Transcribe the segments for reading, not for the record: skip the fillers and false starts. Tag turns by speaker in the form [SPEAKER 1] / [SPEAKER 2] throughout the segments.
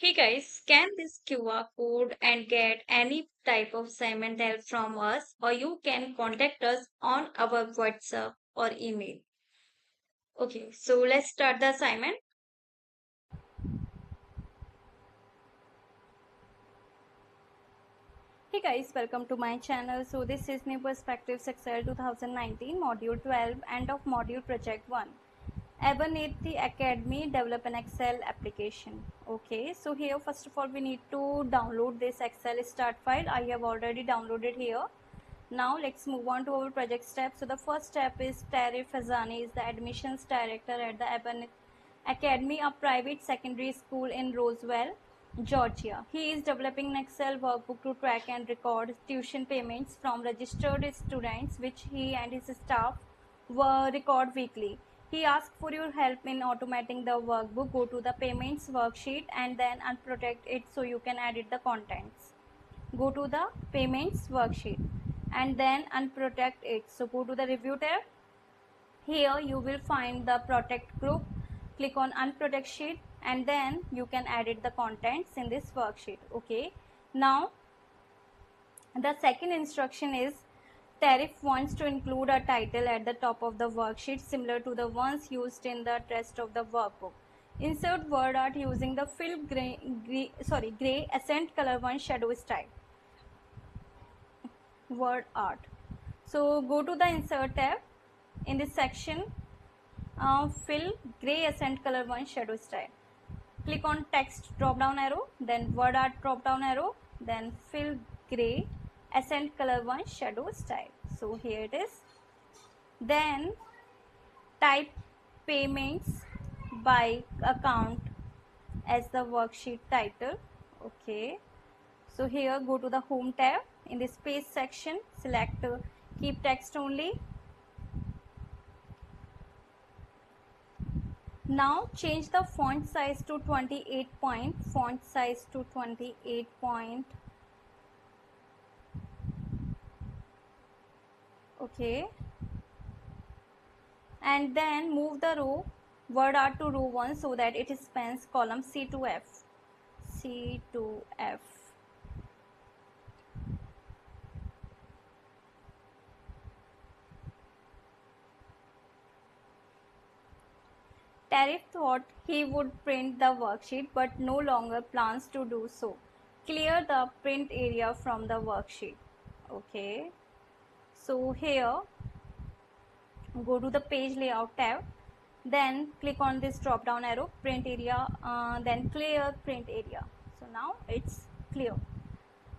[SPEAKER 1] Hey guys, scan this QR code and get any type of assignment help from us, or you can contact us on our WhatsApp or email. Okay, so let's start the assignment.
[SPEAKER 2] Hey guys, welcome to my channel. So this is New Perspectives Excel 2019 Module 12 End of Module Project 1. Abernethy Academy develop an Excel application. Okay, so here first of all we need to download this Excel start file. I have already downloaded here. Now let's move on to our project step. So the first step is Tarek Fazani is the admissions director at the Abernethy Academy, a private secondary school in Roswell, Georgia. He is developing an Excel workbook to track and record tuition payments from registered students, which he and his staff record weekly. He asked for your help in automating the workbook. Go to the payments worksheet and then unprotect it so you can edit the contents. Go to the payments worksheet and then unprotect it. So go to the review tab. Here you will find the protect group. Click on unprotect sheet and then you can edit the contents in this worksheet. Okay, now the second instruction is Tariff wants to include a title at the top of the worksheet similar to the ones used in the rest of the workbook. Insert word art using the fill gray accent color one shadow style. Word art. So go to the insert tab. In this section, fill gray accent color one shadow style. Click on text drop down arrow, then word art drop down arrow, then fill gray accent color one shadow style. So here it is. Then type payments by account as the worksheet title. Okay, so here go to the home tab. In this page section, select keep text only. Now change the font size to 28 point, font size to 28 point. Okay, and then move the row word art to row 1 so that it spans column C to F. C to F. Tariff thought he would print the worksheet but no longer plans to do so. Clear the print area from the worksheet. Okay, so here go to the page layout tab, then click on this drop down arrow print area, then clear print area. So now it's clear.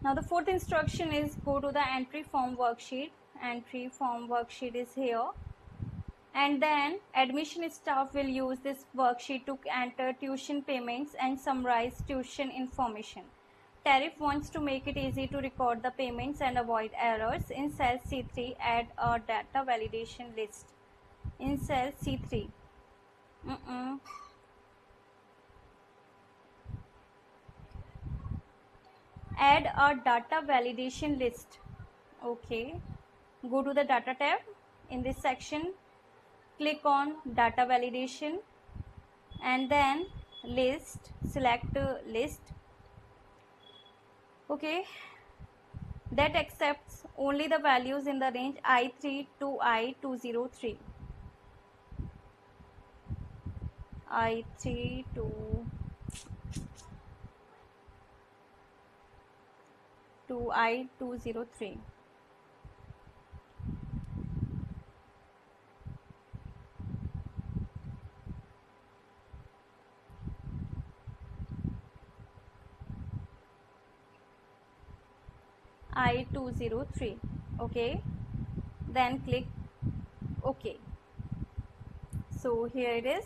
[SPEAKER 2] Now the fourth instruction is go to the entry form worksheet. Entry form worksheet is here, and then admission staff will use this worksheet to enter tuition payments and summarize tuition information. Tariff wants to make it easy to record the payments and avoid errors. In cell C3, add a data validation list. In cell C3, add a data validation list. Okay, go to the data tab. In this section, click on data validation and then list, select list. Okay, that accepts only the values in the range I3 to I203. I3 to I203. I203. Okay, then click OK. So here it is.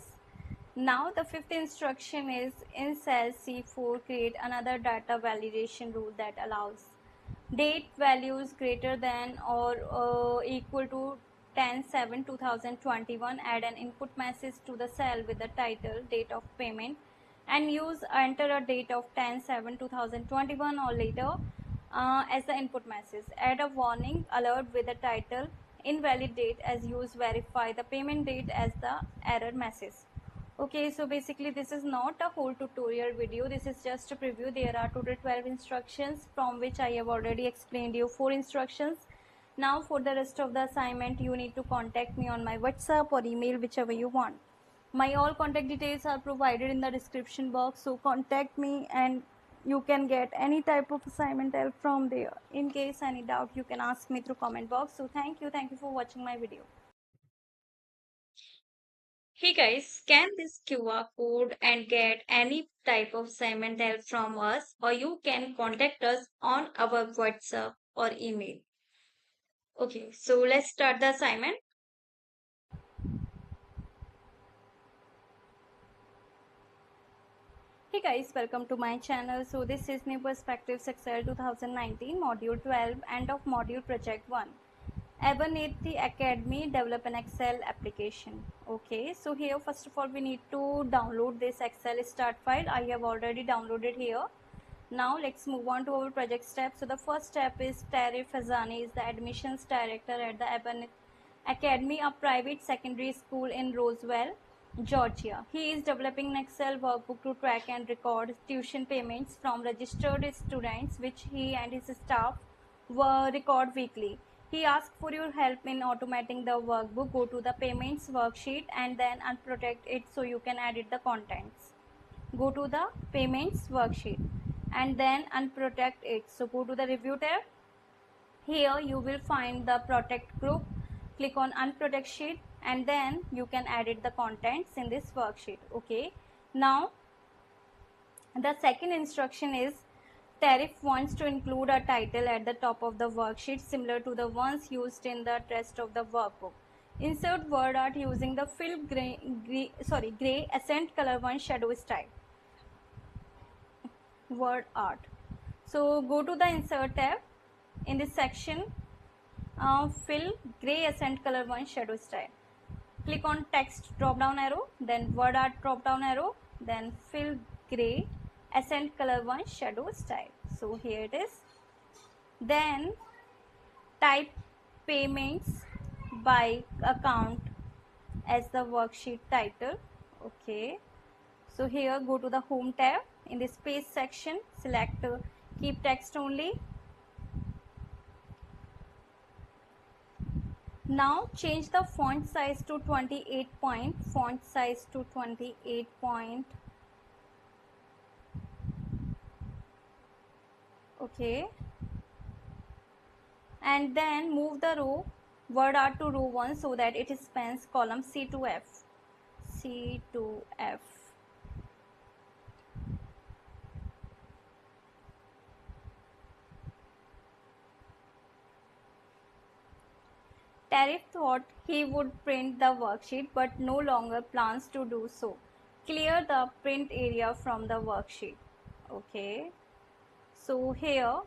[SPEAKER 2] Now the fifth instruction is in cell C4 create another data validation rule that allows date values greater than or equal to 10/7/2021. Add an input message to the cell with the title date of payment and use enter a date of 10/7/2021 or later as the input message. Add a warning alert with the title invalid date as use verify the payment date as the error message. Okay, so basically this is not a whole tutorial video, this is just a preview. There are total 12 instructions, from which I have already explained you 4 instructions. Now for the rest of the assignment, you need to contact me on my WhatsApp or email, whichever you want. My all contact details are provided in the description box, so contact me and you can get any type of assignment help from there. In case any doubt, you can ask me through comment box. So thank you for watching my video.
[SPEAKER 1] Hey guys, scan this QR code and get any type of assignment help from us, or you can contact us on our WhatsApp or email. Okay, so let's start the assignment.
[SPEAKER 2] Hey guys, welcome to my channel. So this is New Perspectives Excel 2019 Module 12, end of Module Project 1. Abonate the Academy, develop an Excel application. Okay, so here first of all we need to download this Excel start file. I have already downloaded here. Now let's move on to our project step. So the first step is Tarif Fazani is the admissions director at the Abonate Academy, a private secondary school in Roswell, Georgia. He is developing an Excel workbook to track and record tuition payments from registered students, which he and his staff record weekly. He asks for your help in automating the workbook. Go to the payments worksheet and then unprotect it so you can edit the contents. Go to the payments worksheet and then unprotect it. So go to the review tab. Here you will find the protect group. Click on unprotect sheet and then you can edit the contents in this worksheet. Okay, now the second instruction is Tariff wants to include a title at the top of the worksheet similar to the ones used in the rest of the workbook. Insert word art using the fill gray accent color one shadow style. Word art. So go to the insert tab. In this section, fill gray accent color one shadow style. Click on text drop down arrow, then word art drop down arrow, then fill gray accent color one shadow style. So here it is. Then type payments by account as the worksheet title. Okay, so here go to the home tab. In this page section, select keep text only. Now change the font size to 28 point, font size to 28 point. Okay, and then move the row word art to row 1 so that it spans column C to F. C to F. Tariff thought he would print the worksheet but no longer plans to do so. Clear the print area from the worksheet. Okay, so here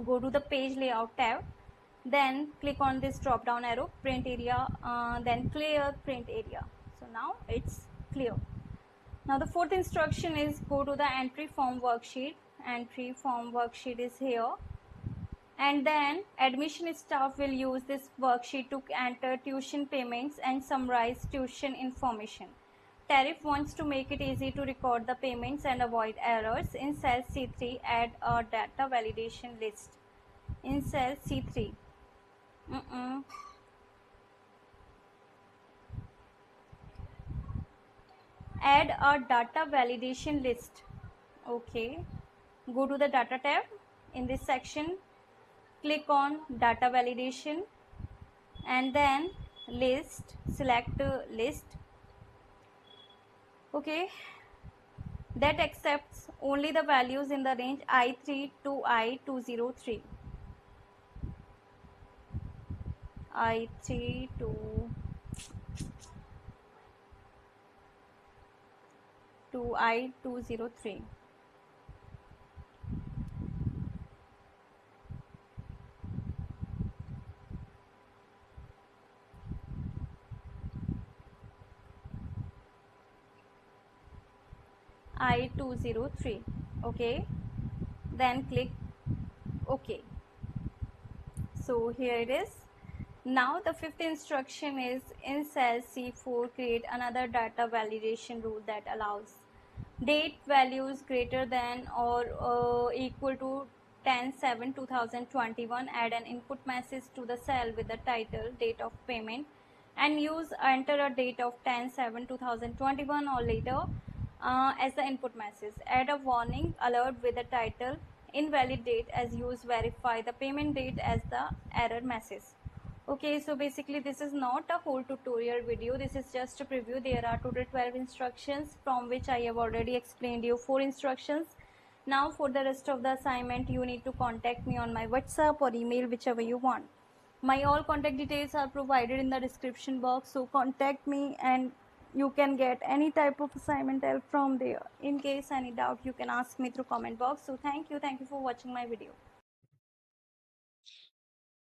[SPEAKER 2] go to the page layout tab, then click on this drop down arrow, print area, then clear print area. So now it's clear. Now the fourth instruction is go to the entry form worksheet. Entry form worksheet is here, and then admission staff will use this worksheet to enter tuition payments and summarize tuition information. Tariff wants to make it easy to record the payments and avoid errors. In cell C3, add a data validation list. In cell C3, add a data validation list. Okay, go to the data tab. In this section, click on data validation and then list, select list. Okay, that accepts only the values in the range I3 to I203. I3 to I203. I203. Okay, then click OK. So here it is. Now the fifth instruction is in cell C4 create another data validation rule that allows date values greater than or equal to 10/7/2021. Add an input message to the cell with the title date of payment and use enter a date of 10/7/2021 or later as the input message. Add a warning alert with the title invalid date as use verify the payment date as the error message. Okay, so basically this is not a whole tutorial video, this is just a preview. There are total 12 instructions from which I have already explained you 4 instructions. Now for the rest of the assignment you need to contact me on my WhatsApp or email, whichever you want. My all contact details are provided in the description box, so contact me and you can get any type of assignment help from there. In case any doubt you can ask me through comment box. So thank you for watching my video.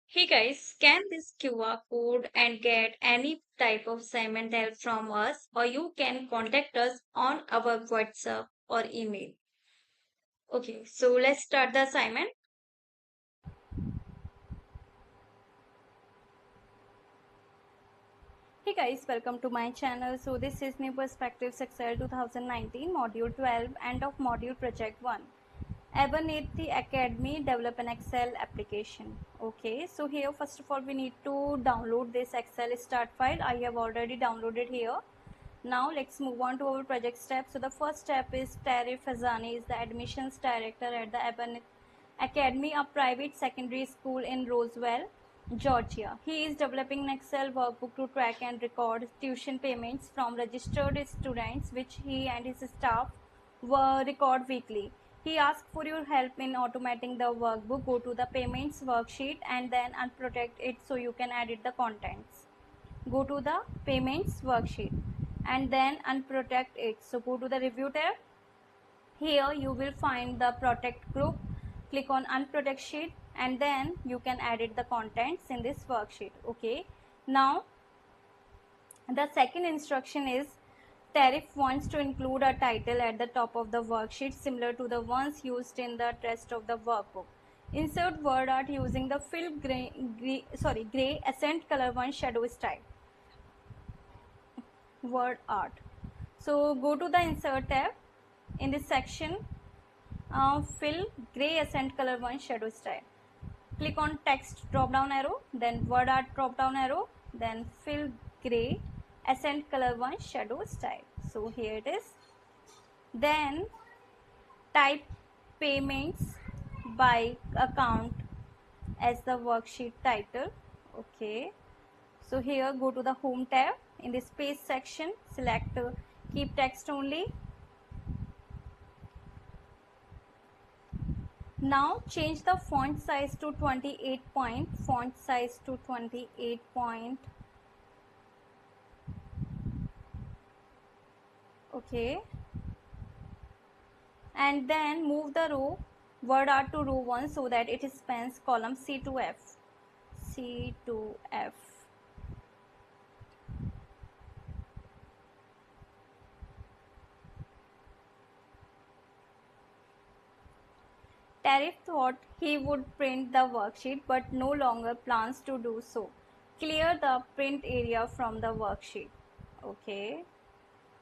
[SPEAKER 1] Hey guys, scan this QR code and get any type of assignment help from us, or you can contact us on our WhatsApp or email. Okay, so let's start the assignment.
[SPEAKER 2] Hey guys, welcome to my channel. So this is New Perspectives Excel 2019 Module 12 end of Module Project 1. Abernethy Academy develop an Excel application. Okay, so here first of all we need to download this Excel start file. I have already downloaded here. Now let's move on to our project step. So the first step is Tarif Fazani is the admissions director at the Abernethy Academy, a private secondary school in Roswell, Georgia. He is developing an Excel workbook to track and record tuition payments from registered students, which he and his staff record weekly. He asks for your help in automating the workbook. Go to the payments worksheet and then unprotect it so you can edit the contents. Go to the payments worksheet and then unprotect it. So go to the review tab. Here you will find the protect group. Click on unprotect sheet and then you can edit the contents in this worksheet. Okay, now the second instruction is Tariff wants to include a title at the top of the worksheet similar to the ones used in the rest of the workbook. Insert word art using the fill gray accent color one shadow style. Word art. So go to the insert tab. In this section fill gray accent color one shadow style. Click on text drop down arrow, then word art drop down arrow, then fill gray accent color one shadow style. So here it is. Then type payments by account as the worksheet title. Okay, so here go to the home tab. In this page section select keep text only. Now change the font size to 28 point, font size to 28 point. Okay, and then move the row word art to row 1 so that it spans column C to F. C to F. Tariff thought he would print the worksheet but no longer plans to do so. Clear the print area from the worksheet. Okay,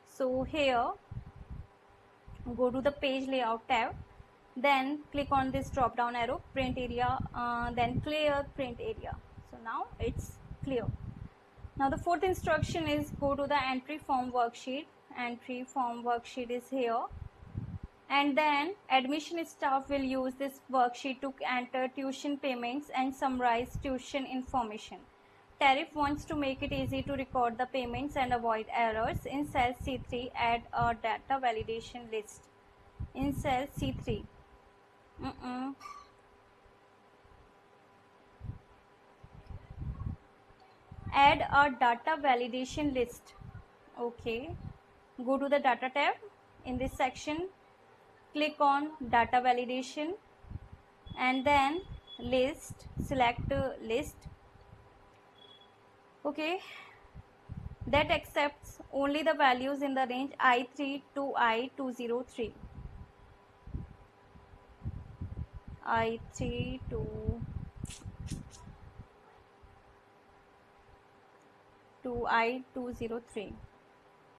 [SPEAKER 2] so here go to the page layout tab, then click on this drop down arrow print area, then clear print area. So now it's clear. Now the fourth instruction is go to the entry form worksheet. Entry form worksheet is here, and then admission staff will use this worksheet to enter tuition payments and summarize tuition information. Tariff wants to make it easy to record the payments and avoid errors. In cell C3 add a data validation list. In cell C3 add a data validation list. Okay, go to the data tab. In this section click on data validation and then list, select list. Okay, that accepts only the values in the range I3 to I203. I3 to to I203.